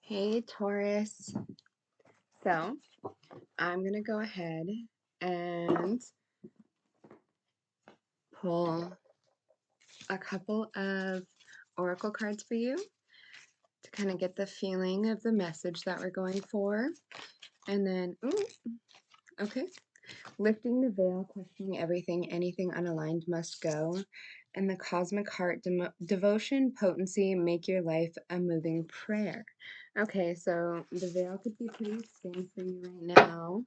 Hey Taurus. So I'm going to go ahead and pull a couple of oracle cards for you to kind of get the feeling of the message that we're going for. And then, okay, lifting the veil, questioning everything, anything unaligned must go. And the cosmic heart, devotion, potency, make your life a moving prayer. Okay, so the veil could be pretty thin for you right now.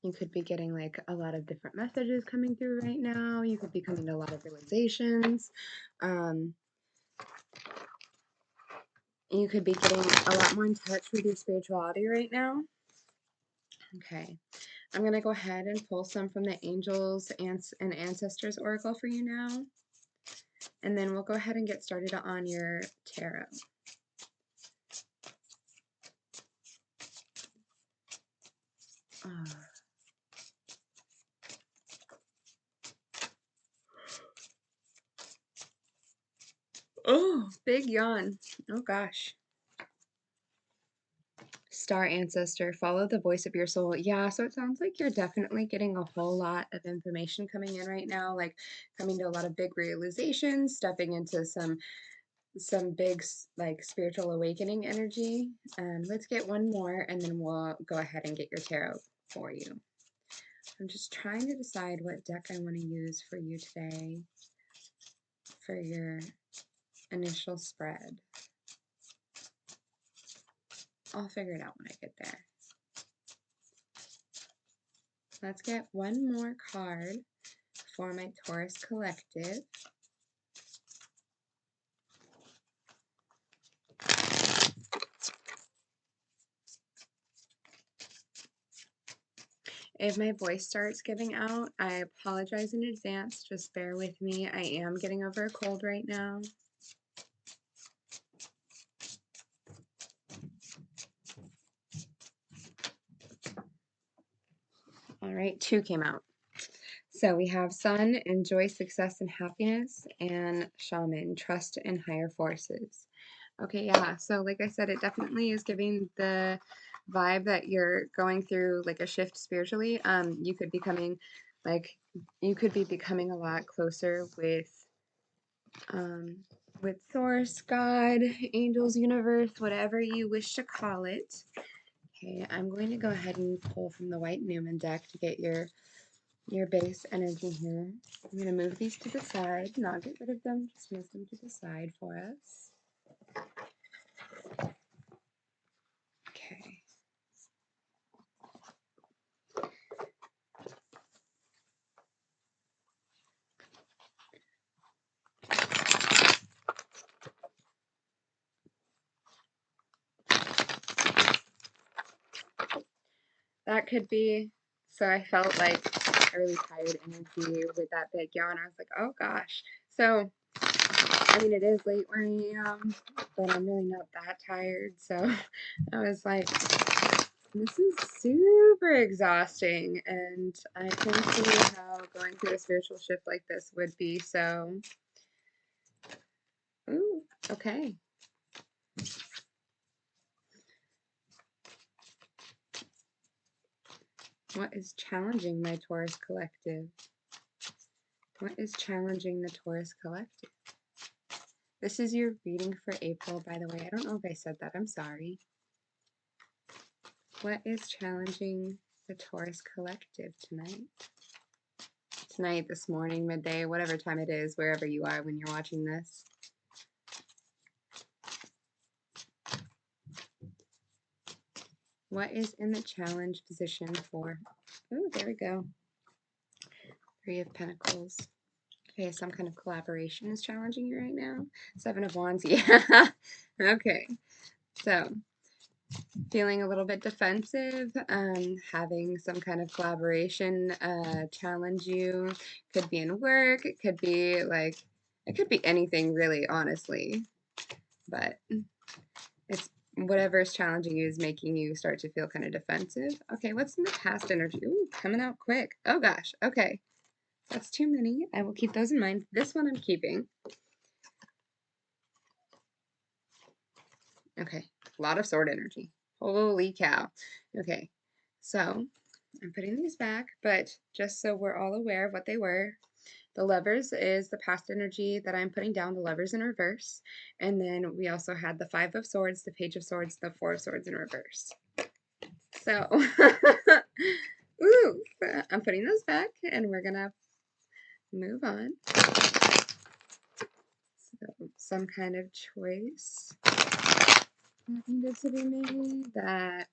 You could be getting like a lot of different messages coming through right now. You could be coming to a lot of realizations. You could be getting a lot more in touch with your spirituality right now. Okay, I'm going to go ahead and pull some from the Angels and Ancestors Oracle for you now. And then we'll go ahead and get started on your tarot. Oh, big yawn. Oh gosh. Star Ancestor, follow the voice of your soul. Yeah, so it sounds like you're definitely getting a whole lot of information coming in right now, like coming to a lot of big realizations, stepping into some big like spiritual awakening energy. Let's get one more and then we'll go ahead and get your tarot for you. I'm just trying to decide what deck I want to use for you today for your initial spread. I'll figure it out when I get there. Let's get one more card for my Taurus collective. If my voice starts giving out, I apologize in advance. Just bear with me. I am getting over a cold right now. All right, 2 came out. So we have Sun, enjoy success and happiness, and Shaman, trust in higher forces. Okay, yeah, so like I said, it definitely is giving the vibe that you're going through like a shift spiritually. You could be becoming a lot closer with Source, God, angels, universe, whatever you wish to call it. Okay, I'm going to go ahead and pull from the White Newman deck to get your base energy here. I'm going to move these to the side, not get rid of them, just move them to the side for us. Okay. That could be, so I felt like early tired energy with that big yawn. I was like, oh gosh. So, I mean, it is late where I am, but I'm really not that tired. So I was like, this is super exhausting. And I can see how going through a spiritual shift like this would be. So, ooh, okay. What is challenging my Taurus collective? What is challenging the Taurus collective? This is your reading for April, by the way. I don't know if I said that. I'm sorry. What is challenging the Taurus collective tonight? Tonight, this morning, midday, whatever time it is, wherever you are when you're watching this. What is in the challenge position for? Oh, there we go. 3 of Pentacles. Okay, some kind of collaboration is challenging you right now. 7 of Wands, yeah. Okay, so feeling a little bit defensive, having some kind of collaboration challenge you. Could be in work, it could be like, it could be anything really, honestly. But it's whatever is challenging you is making you start to feel kind of defensive. Okay, what's in the past energy? Ooh, coming out quick. Oh gosh, okay. That's too many. I will keep those in mind. This one I'm keeping. Okay, A lot of sword energy. Holy cow. Okay, so I'm putting these back, but just so we're all aware of what they were, the lovers is the past energy that I'm putting down, the lovers in reverse. And then we also had the 5 of swords, the page of swords, the 4 of swords in reverse. So, ooh, I'm putting those back and we're gonna move on. So, some kind of choice needed to be made that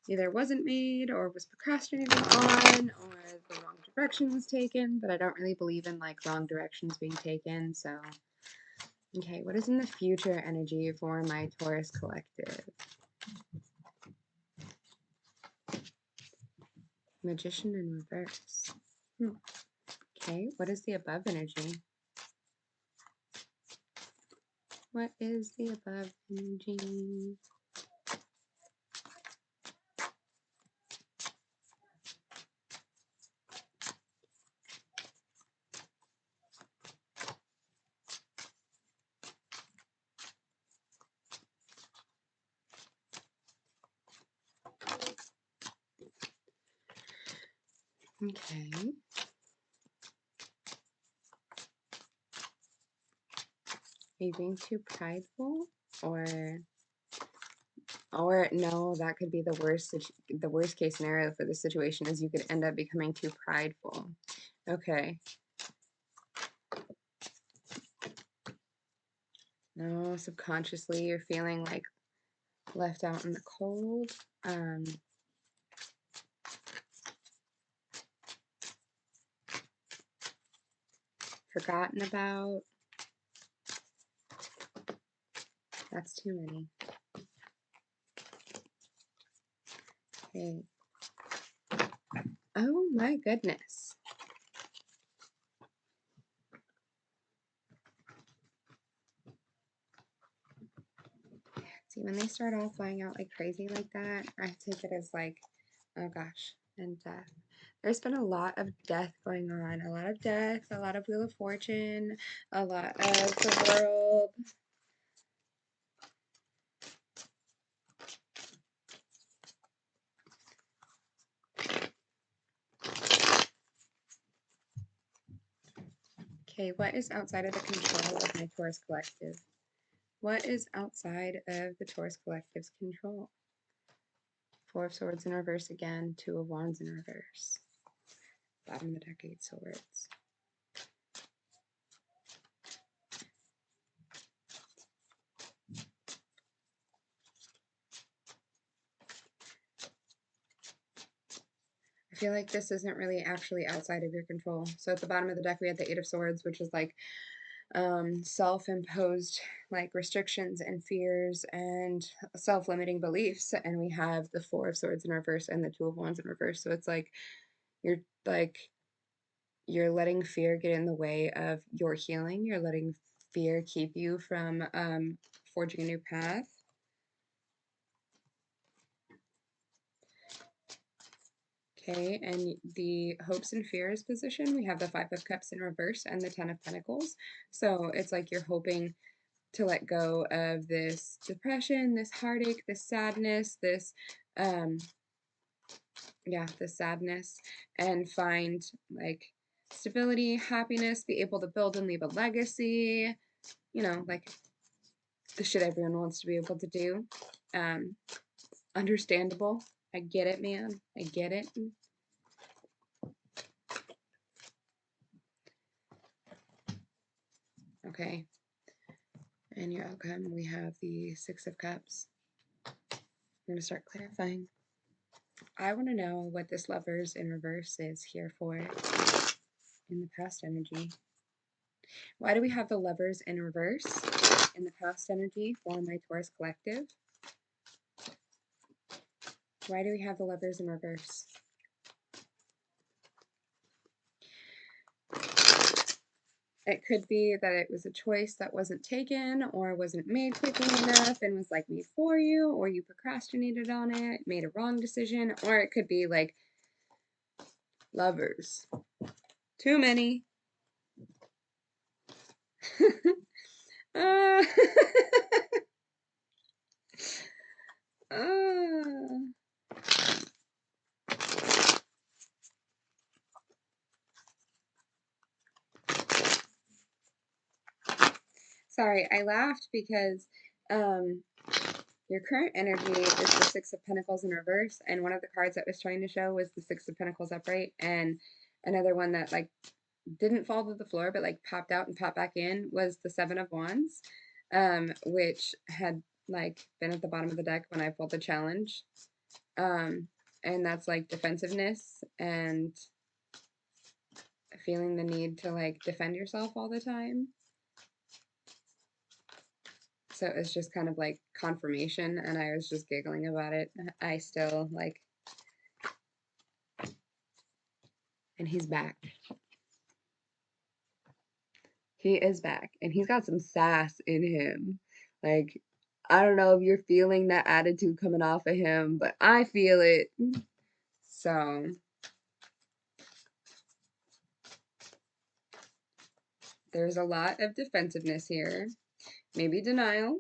either wasn't made or was procrastinated on, or the wrong direction was taken, but I don't really believe in like wrong directions being taken. So, okay, what is in the future energy for my Taurus collective? Magician in reverse. Okay, what is the above energy? What is the above energy? Okay. Are you being too prideful, or no, that could be the worst case scenario for the situation is you could end up becoming too prideful. Okay. No, subconsciously you're feeling like left out in the cold. Forgotten about. That's too many. Okay. Oh my goodness. See, when they start all flying out like crazy like that, I take it as like, oh gosh, and death. There's been a lot of death going on. A lot of death, a lot of Wheel of Fortune, a lot of the world. Okay, what is outside of the control of my Taurus collective? What is outside of the Taurus collective's control? 4 of Swords in reverse again, 2 of Wands in reverse. Bottom of the deck, 8 Swords. I feel like this isn't really actually outside of your control. So at the bottom of the deck, we had the 8 of Swords, which is like self-imposed like restrictions and fears and self-limiting beliefs, and we have the 4 of Swords in reverse and the 2 of Wands in reverse. So it's like you're letting fear get in the way of your healing. You're letting fear keep you from forging a new path. Okay, and the hopes and fears position, we have the 5 of Cups in reverse and the 10 of Pentacles. So it's like you're hoping to let go of this depression, this heartache, this sadness, this this sadness, and find like stability, happiness, be able to build and leave a legacy, you know, like the shit everyone wants to be able to do. Understandable. I get it, man. I get it. Okay. And your outcome, we have the 6 of Cups. I'm going to start clarifying. I want to know what this Lovers in reverse is here for in the past energy. Why do we have the Lovers in reverse in the past energy for my Taurus collective? Why do we have the Lovers in reverse? It could be that it was a choice that wasn't taken or wasn't made quickly enough and was like made for you, or you procrastinated on it, made a wrong decision, or it could be like Lovers. Too many. Sorry, I laughed because your current energy is the Six of Pentacles in reverse, and one of the cards that was trying to show was the Six of Pentacles upright, and another one that like didn't fall to the floor but like popped out and popped back in was the Seven of Wands, which had like been at the bottom of the deck when I pulled the challenge. And that's like defensiveness and feeling the need to like defend yourself all the time. So it's just kind of like confirmation, and I was just giggling about it. I still like, and he's back. He is back, and he's got some sass in him. Like, I don't know if you're feeling that attitude coming off of him, but I feel it. So, there's a lot of defensiveness here. Maybe denial.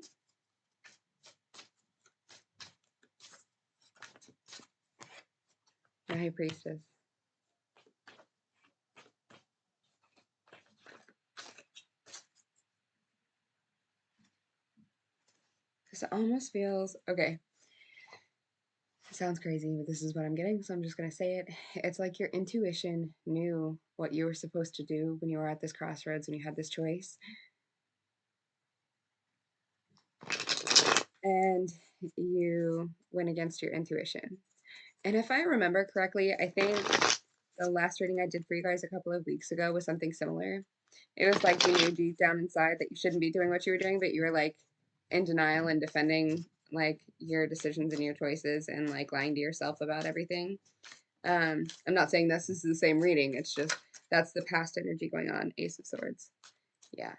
The High Priestess. This almost feels, okay, it sounds crazy, but this is what I'm getting, so I'm just going to say it. It's like your intuition knew what you were supposed to do when you were at this crossroads and you had this choice. And you went against your intuition. And if I remember correctly, I think the last reading I did for you guys a couple of weeks ago was something similar. It was like you knew deep down inside that you shouldn't be doing what you were doing, but you were like in denial and defending like your decisions and your choices and like lying to yourself about everything. I'm not saying this is the same reading. It's just that's the past energy going on. Ace of Swords. Yeah.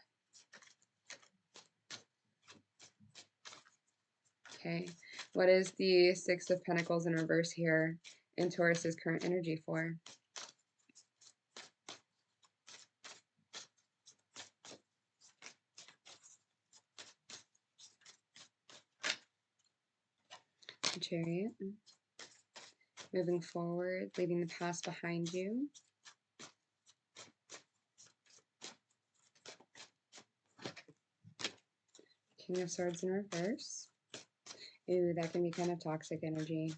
Okay. What is the Six of Pentacles in reverse here in Taurus's current energy for? The Chariot. Moving forward, leaving the past behind you. King of Swords in reverse. Ooh, that can be kind of toxic energy.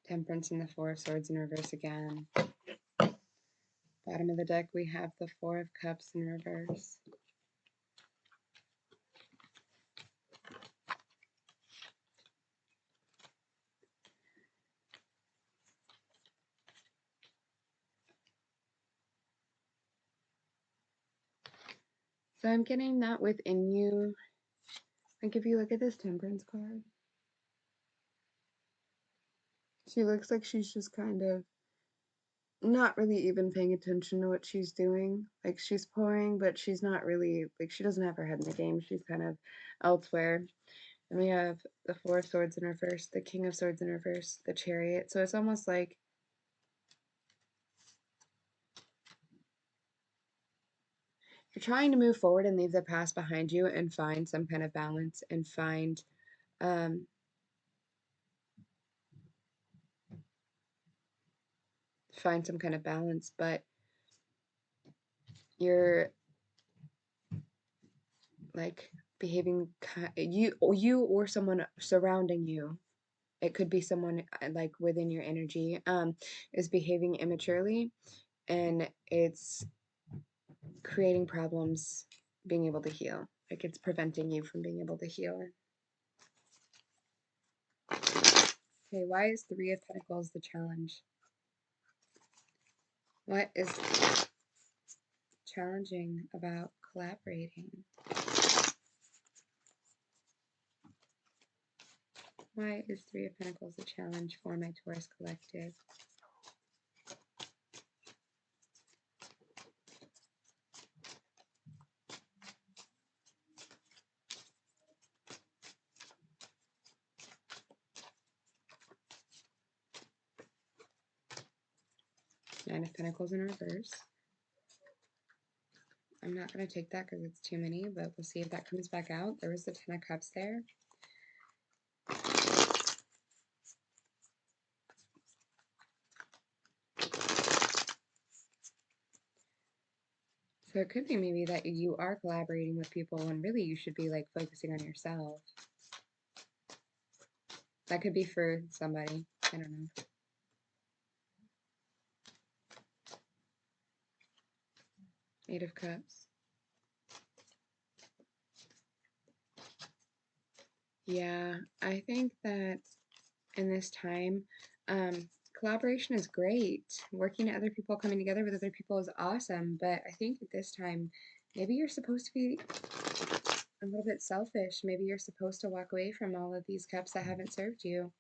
Temperance and the Four of Swords in reverse again. Bottom of the deck, we have the Four of Cups in reverse. So I'm getting that within you. Like if you look at this Temperance card, she looks like she's just kind of not really even paying attention to what she's doing. Like she's pouring, but she's not really, like she doesn't have her head in the game. She's kind of elsewhere. And we have the Four of Swords in reverse, the King of Swords in reverse, the Chariot. So it's almost like you're trying to move forward and leave the past behind you and find some kind of balance and find some kind of balance, but you're like behaving you or someone surrounding you, it could be someone like within your energy, is behaving immaturely, and it's creating problems being able to heal. Like it's preventing you from being able to heal. Okay, why is Three of Pentacles the challenge? What is challenging about collaborating? Why is Three of Pentacles a challenge for my Taurus collective? Nine of Pentacles in reverse. I'm not going to take that because it's too many, but we'll see if that comes back out. There was the Ten of Cups there. So it could be maybe that you are collaborating with people when really you should be like focusing on yourself. That could be for somebody. I don't know. Eight of Cups. Yeah, I think that in this time, collaboration is great. Working at other people, coming together with other people is awesome. But I think at this time, maybe you're supposed to be a little bit selfish. Maybe you're supposed to walk away from all of these cups that haven't served you.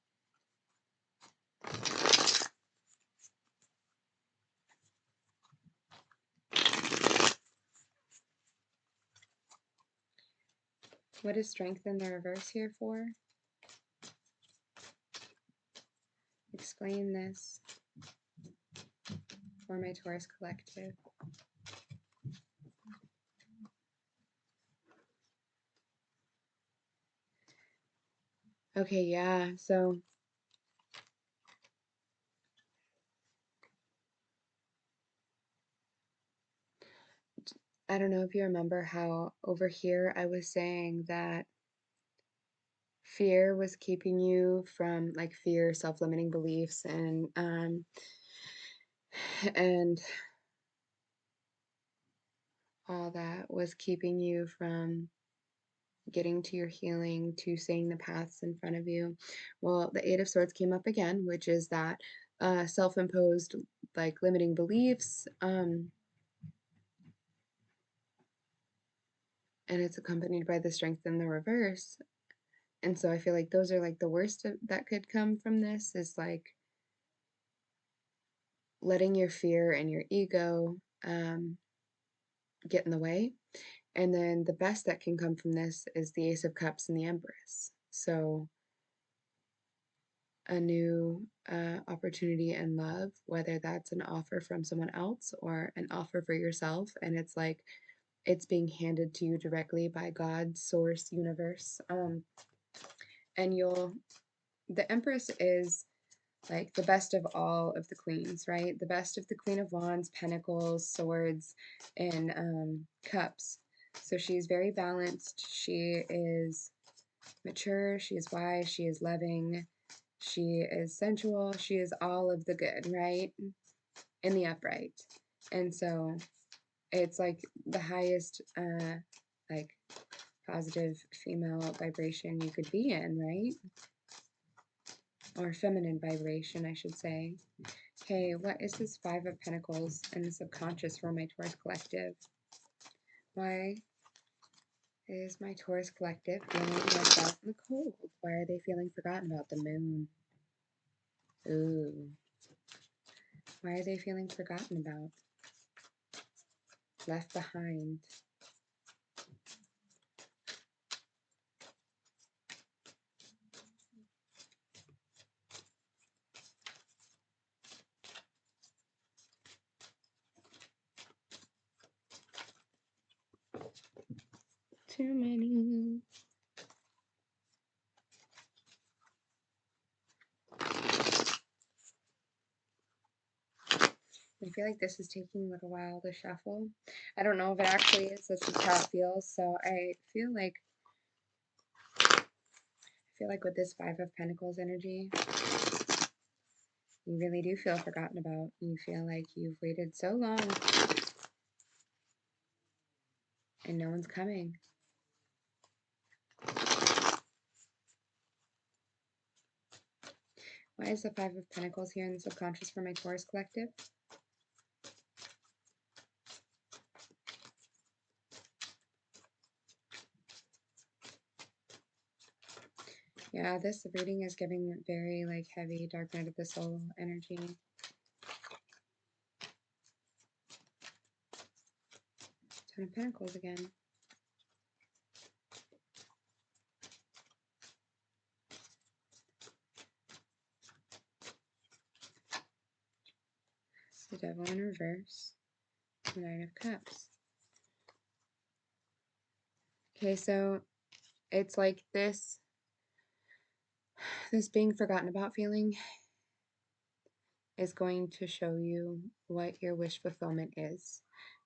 What is Strength in the reverse here for? Explain this for my Taurus collective. Okay, yeah, so I don't know if you remember how over here I was saying that fear was keeping you from like fear, self-limiting beliefs, and all that was keeping you from getting to your healing, to seeing the paths in front of you. Well, the Eight of Swords came up again, which is that self-imposed like limiting beliefs, and it's accompanied by the Strength in the reverse. And so I feel like those are like the worst that could come from this is like letting your fear and your ego get in the way. And then the best that can come from this is the Ace of Cups and the Empress. So a new opportunity in love, whether that's an offer from someone else or an offer for yourself. And it's like it's being handed to you directly by God, source, universe. And the Empress is like the best of all of the queens, right? The best of the Queen of Wands, Pentacles, Swords, and Cups. So she's very balanced. She is mature. She is wise. She is loving. She is sensual. She is all of the good, right? In the upright. And so it's like the highest, like positive female vibration you could be in, right? Or feminine vibration, I should say. Okay, what is this Five of Pentacles in the subconscious for my Taurus collective? Why is my Taurus collective feeling left out in the cold? Why are they feeling forgotten about the moon? Ooh. Why are they feeling forgotten about? Left behind. Too many. I feel like this is taking a little while to shuffle. I don't know if it actually is. This is how it feels. So I feel like with this Five of Pentacles energy, you really do feel forgotten about. You feel like you've waited so long and no one's coming. Why is the Five of Pentacles here in the subconscious for my Taurus collective? Yeah, this reading is giving very like heavy dark night of the soul energy. Ten of Pentacles again. The Devil in reverse. The Nine of Cups. Okay, so it's like this being forgotten about feeling is going to show you what your wish fulfillment is.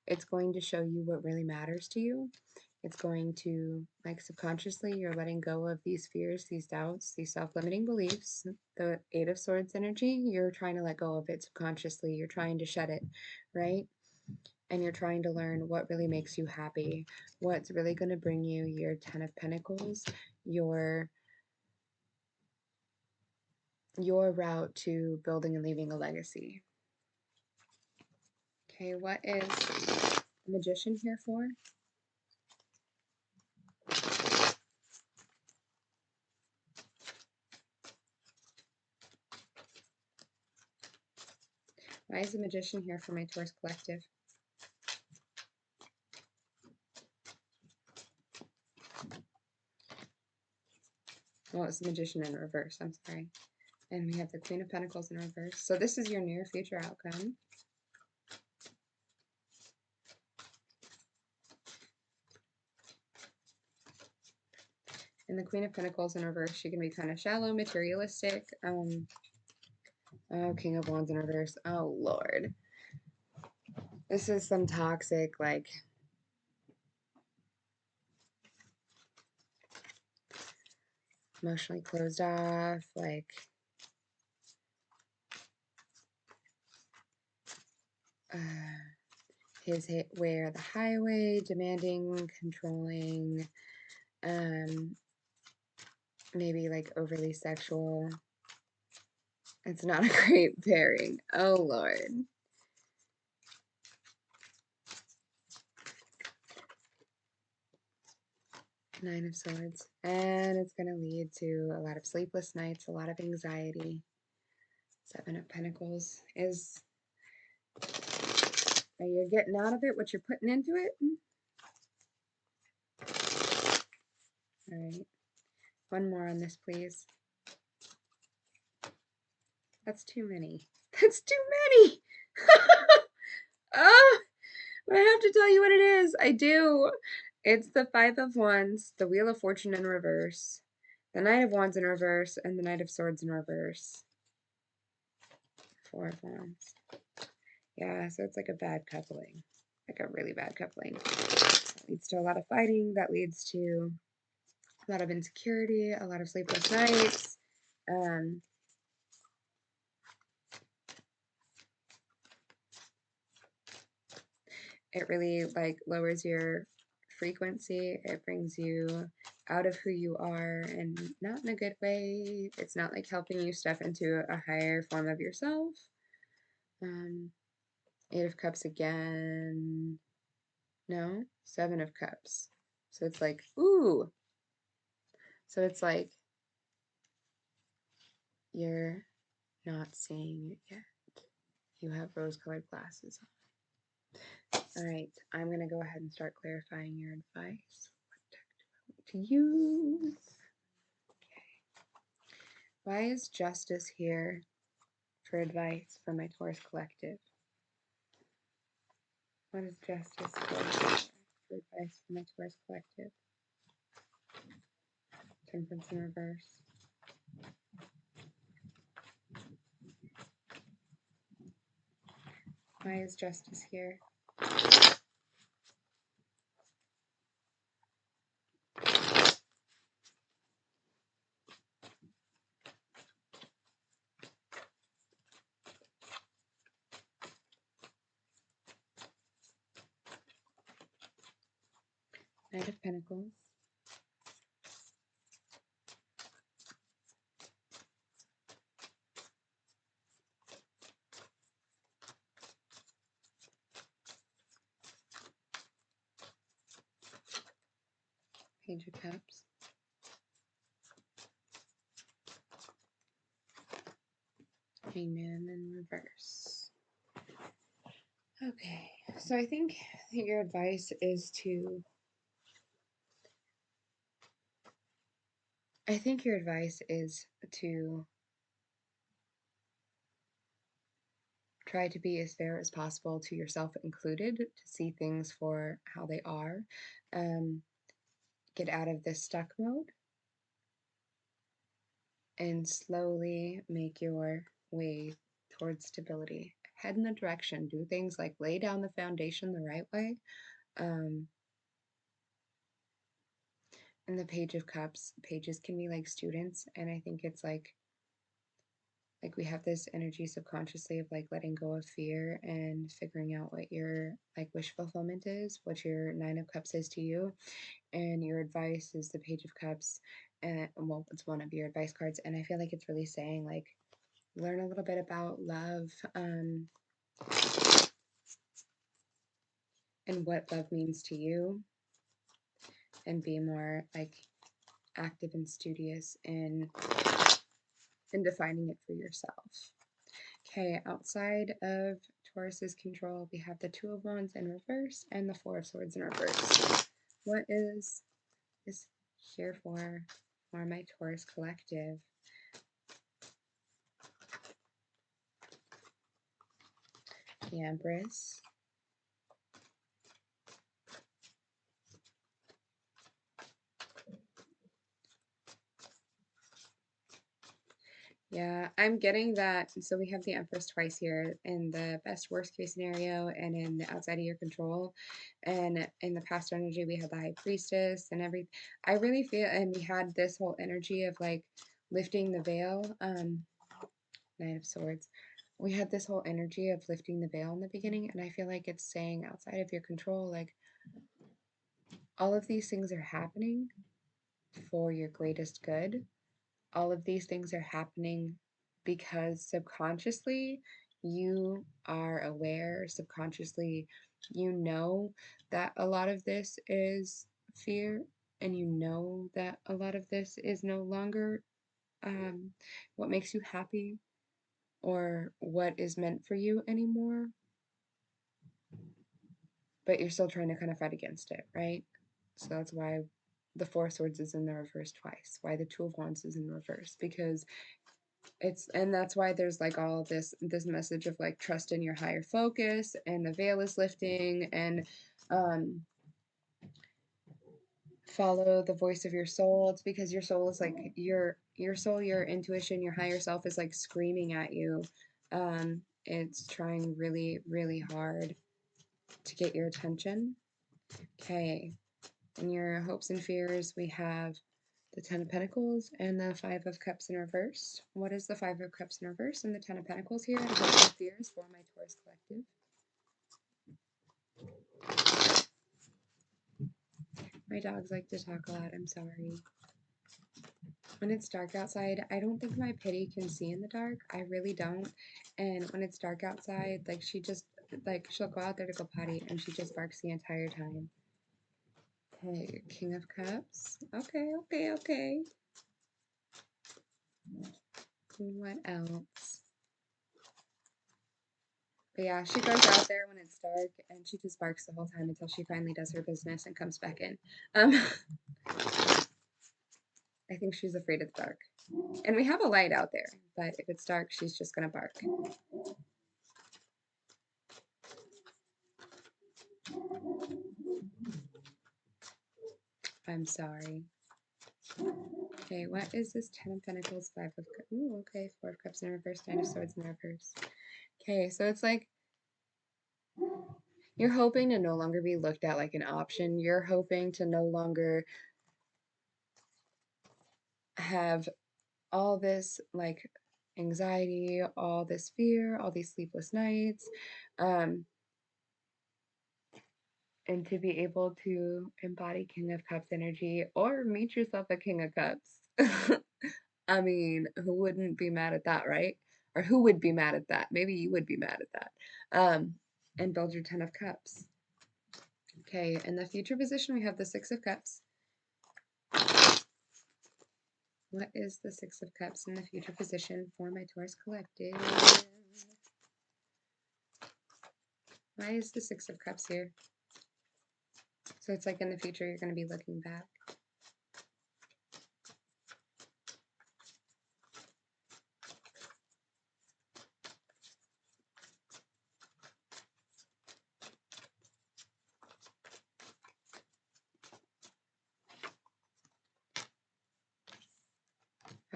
It's going to show you what really matters to you. It's going to, like, subconsciously, you're letting go of these fears, these doubts, these self-limiting beliefs. The Eight of Swords energy, you're trying to let go of it subconsciously. You're trying to shed it, right? And you're trying to learn what really makes you happy, what's really going to bring you your Ten of Pentacles, your route to building and leaving a legacy. Okay, what is the Magician here for? Why is the Magician here for my Taurus collective? Well, it's the Magician in reverse, I'm sorry. And we have the Queen of Pentacles in reverse. So this is your near future outcome. And the Queen of Pentacles in reverse, she can be kind of shallow, materialistic. Oh, King of Wands in reverse. Oh, Lord. This is some toxic, like, emotionally closed off, like, his way or the highway, demanding, controlling, maybe like overly sexual. It's not a great pairing. Oh, Lord. Nine of Swords. And it's going to lead to a lot of sleepless nights, a lot of anxiety. Seven of Pentacles is, are you getting out of it what you're putting into it? All right. One more on this, please. That's too many. That's too many. Oh, I have to tell you what it is. I do. It's the Five of Wands, the Wheel of Fortune in reverse, the Knight of Wands in reverse, and the Knight of Swords in reverse. Four of Wands. Yeah, so it's like a bad coupling. Like a really bad coupling. That leads to a lot of fighting. That leads to a lot of insecurity, a lot of sleepless nights. It really, like, lowers your frequency. It brings you out of who you are, and not in a good way. It's not like helping you step into a higher form of yourself. Eight of Cups again. No, Seven of Cups. So it's like, ooh. So it's like you're not seeing it yet. You have rose-colored glasses on. All right, I'm going to go ahead and start clarifying your advice. What deck do I want to use? Okay. Why is Justice here for advice for my Taurus collective? What is Justice for advice for my Taurus collective? Temperance in reverse. Why is Justice here? Knight of Pentacles. Page of Cups. Hangman in reverse. Okay, so I think your advice is to try to be as fair as possible to yourself included, to see things for how they are. get out of this stuck mode and slowly make your way towards stability. Head in the direction. Do things like lay down the foundation the right way. And the Page of Cups, pages can be like students, and I think it's like we have this energy subconsciously of like letting go of fear and figuring out what your like wish fulfillment is, what your Nine of Cups is to you, and your advice is the Page of Cups, and well, it's one of your advice cards, and I feel like it's really saying like learn a little bit about love, and what love means to you, and be more like active and studious in defining it for yourself. Okay, outside of Taurus's control, we have the Two of Wands in reverse and the Four of Swords in reverse. What is this here for my Taurus collective? The Empress. Yeah, I'm getting that. So we have the Empress twice here in the best worst case scenario and in the outside of your control. And in the past energy, we had the High Priestess and everything. I really feel, and we had this whole energy of like lifting the veil. Knight of Swords. We had this whole energy of lifting the veil in the beginning, and I feel like it's saying outside of your control, like all of these things are happening for your greatest good. All of these things are happening because subconsciously you are aware, subconsciously you know that a lot of this is fear, and you know that a lot of this is no longer what makes you happy or what is meant for you anymore, but you're still trying to kind of fight against it, right? So that's why the Four of Swords is in the reverse twice, why the Two of Wands is in reverse, because and that's why there's like all this message of like trust in your higher focus, and the veil is lifting, and follow the voice of your soul. It's because your soul is like your soul, your intuition, your higher self is like screaming at you. It's trying really, really hard to get your attention. Okay, in your hopes and fears, we have the Ten of Pentacles and the Five of Cups in reverse. What is the Five of Cups in reverse and the Ten of Pentacles here? And hopes and fears for my Taurus collective. My dogs like to talk a lot. I'm sorry. When it's dark outside, I don't think my Pitty can see in the dark. I really don't. And when it's dark outside, like she just, like she'll go out there to go potty and she just barks the entire time. Okay, King of Cups. Okay, okay, okay. What else? But yeah, she goes out there when it's dark and she just barks the whole time until she finally does her business and comes back in. I think she's afraid of the dark. And we have a light out there, but if it's dark, she's just gonna bark. I'm sorry. Okay, what is this? Ten of Pentacles, Five of Cups. Ooh, okay, Four of Cups in reverse, Nine of Swords in reverse. Okay, so it's like you're hoping to no longer be looked at like an option. You're hoping to no longer have all this like anxiety, all this fear, all these sleepless nights, and to be able to embody King of Cups energy or meet yourself a King of Cups. I mean, who wouldn't be mad at that, right? Or who would be mad at that? Maybe you would be mad at that. And build your 10 of Cups. Okay, in the future position, we have the Six of Cups. What is the Six of Cups in the future position for my Taurus collective? Why is the Six of Cups here? So it's like in the future, you're going to be looking back.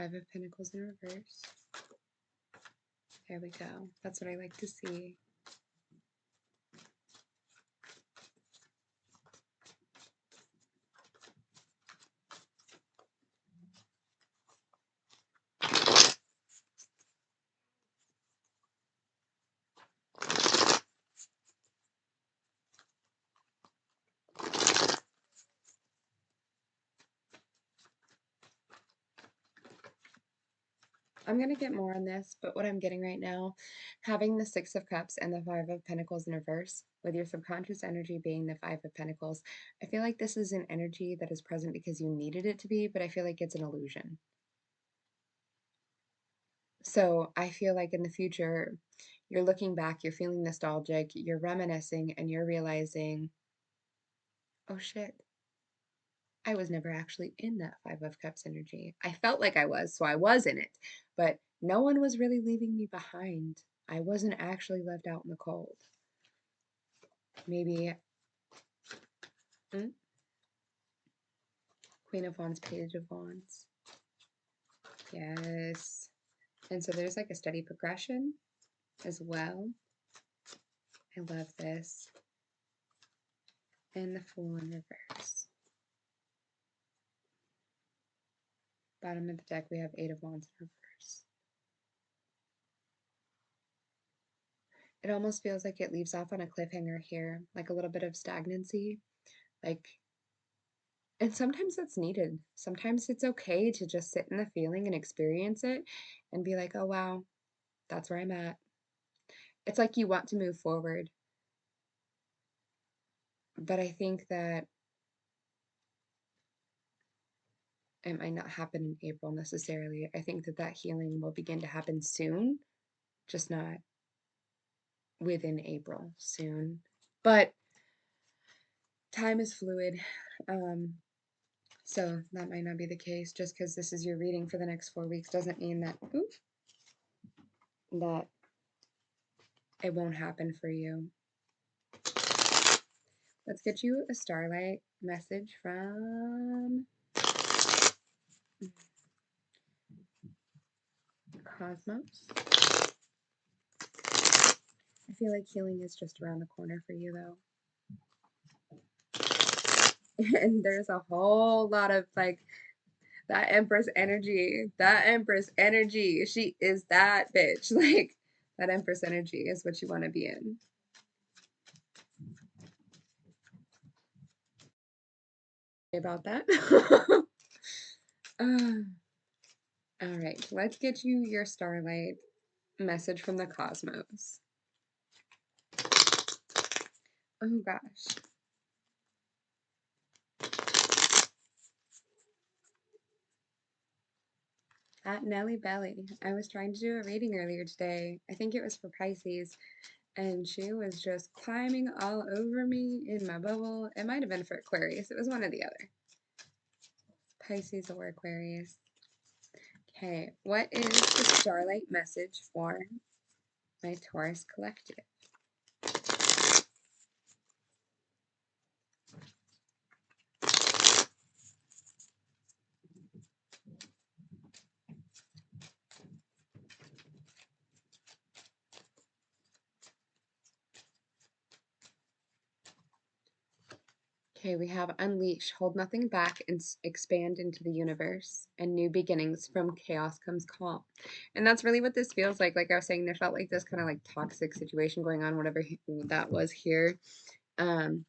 Five of Pentacles in reverse. There we go. That's what I like to see. I'm going to get more on this, but what I'm getting right now, having the Six of Cups and the Five of Pentacles in reverse, with your subconscious energy being the Five of Pentacles, I feel like this is an energy that is present because you needed it to be, but I feel like it's an illusion. So I feel like in the future, you're looking back, you're feeling nostalgic, you're reminiscing, and you're realizing, oh shit, I was never actually in that Five of Cups energy. I felt like I was, so I was in it, but no one was really leaving me behind. I wasn't actually left out in the cold. Maybe Queen of Wands, Page of Wands. Yes. And so there's like a steady progression as well. I love this. And the Fool in reverse. Bottom of the deck, we have Eight of Wands in reverse. It almost feels like it leaves off on a cliffhanger here, like a little bit of stagnancy. Like, and sometimes that's needed. Sometimes it's okay to just sit in the feeling and experience it and be like, oh, wow, that's where I'm at. It's like you want to move forward. But I think that it might not happen in April necessarily. I think that that healing will begin to happen soon, just not within April soon. But time is fluid. So that might not be the case. Just because this is your reading for the next 4 weeks doesn't mean that that it won't happen for you. Let's get you a starlight message from Cosmos. I feel like healing is just around the corner for you, though. And there's a whole lot of like that Empress energy. That Empress energy. She is that bitch. Like that Empress energy is what you want to be in. About that. All right, let's get you your starlight message from the cosmos. Oh gosh. At Nelly Belly. I was trying to do a reading earlier today. I think it was for Pisces. And she was just climbing all over me in my bubble. It might have been for Aquarius. It was one or the other. Pisces or Aquarius. Okay, what is the starlight message for my Taurus collective? Okay, we have unleash, hold nothing back, and expand into the universe, and new beginnings. From chaos comes calm. And that's really what this feels like. Like I was saying, there felt like this kind of like toxic situation going on, whatever that was here. And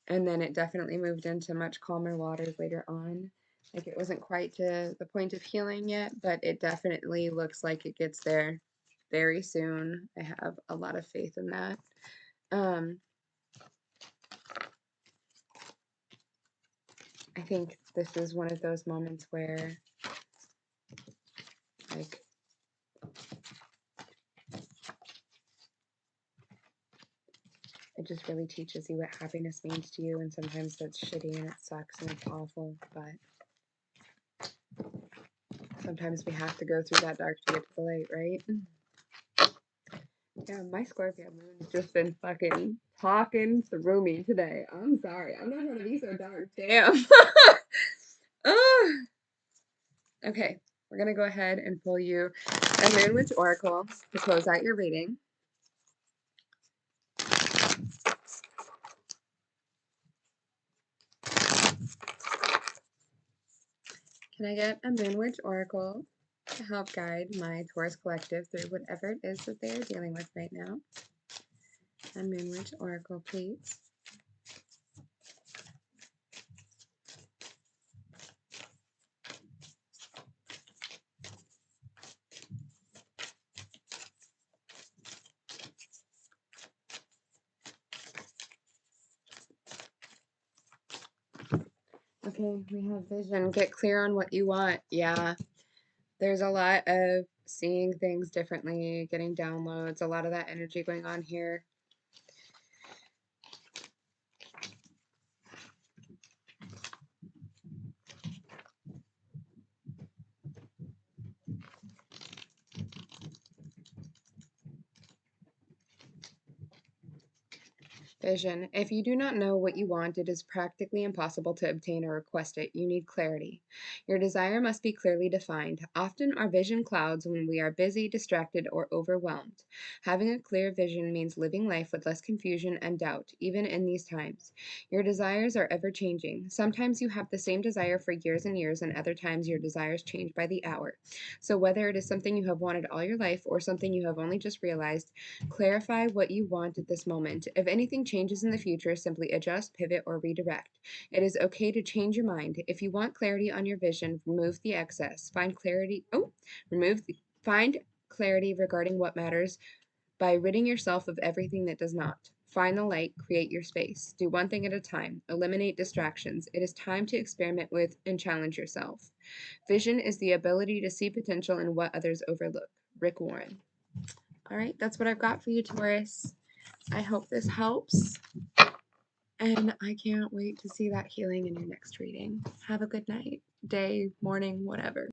then it definitely moved into much calmer waters later on. Like it wasn't quite to the point of healing yet, but it definitely looks like it gets there very soon. I have a lot of faith in that. I think this is one of those moments where, like, it just really teaches you what happiness means to you, and sometimes that's shitty and it sucks and it's awful, but sometimes we have to go through that dark to get to the light, right? Yeah, my Scorpio moon's just been fucking talking through me today. I'm sorry. I'm not trying to be so dark. Damn. Okay, we're going to go ahead and pull you a Moon Witch Oracle to close out your reading. Can I get a Moon Witch Oracle to help guide my Taurus collective through whatever it is that they are dealing with right now? A Moon Witch Oracle, please. Okay, we have vision. Get clear on what you want. Yeah, there's a lot of seeing things differently, getting downloads, a lot of that energy going on here. Vision. If you do not know what you want, it is practically impossible to obtain or request it. You need clarity. Your desire must be clearly defined. Often our vision clouds when we are busy, distracted, or overwhelmed. Having a clear vision means living life with less confusion and doubt, even in these times. Your desires are ever changing. Sometimes you have the same desire for years and years, and other times your desires change by the hour. So whether it is something you have wanted all your life or something you have only just realized, clarify what you want at this moment. If anything changes in the future, simply adjust, pivot, or redirect. It is okay to change your mind. If you want clarity on your vision, remove the excess. Find clarity regarding what matters by ridding yourself of everything that does not. Find the light, create your space. Do one thing at a time. Eliminate distractions. It is time to experiment with and challenge yourself. Vision is the ability to see potential in what others overlook. Rick Warren. All right, that's what I've got for you, Taurus. I hope this helps. And I can't wait to see that healing in your next reading. Have a good night, day, morning, whatever.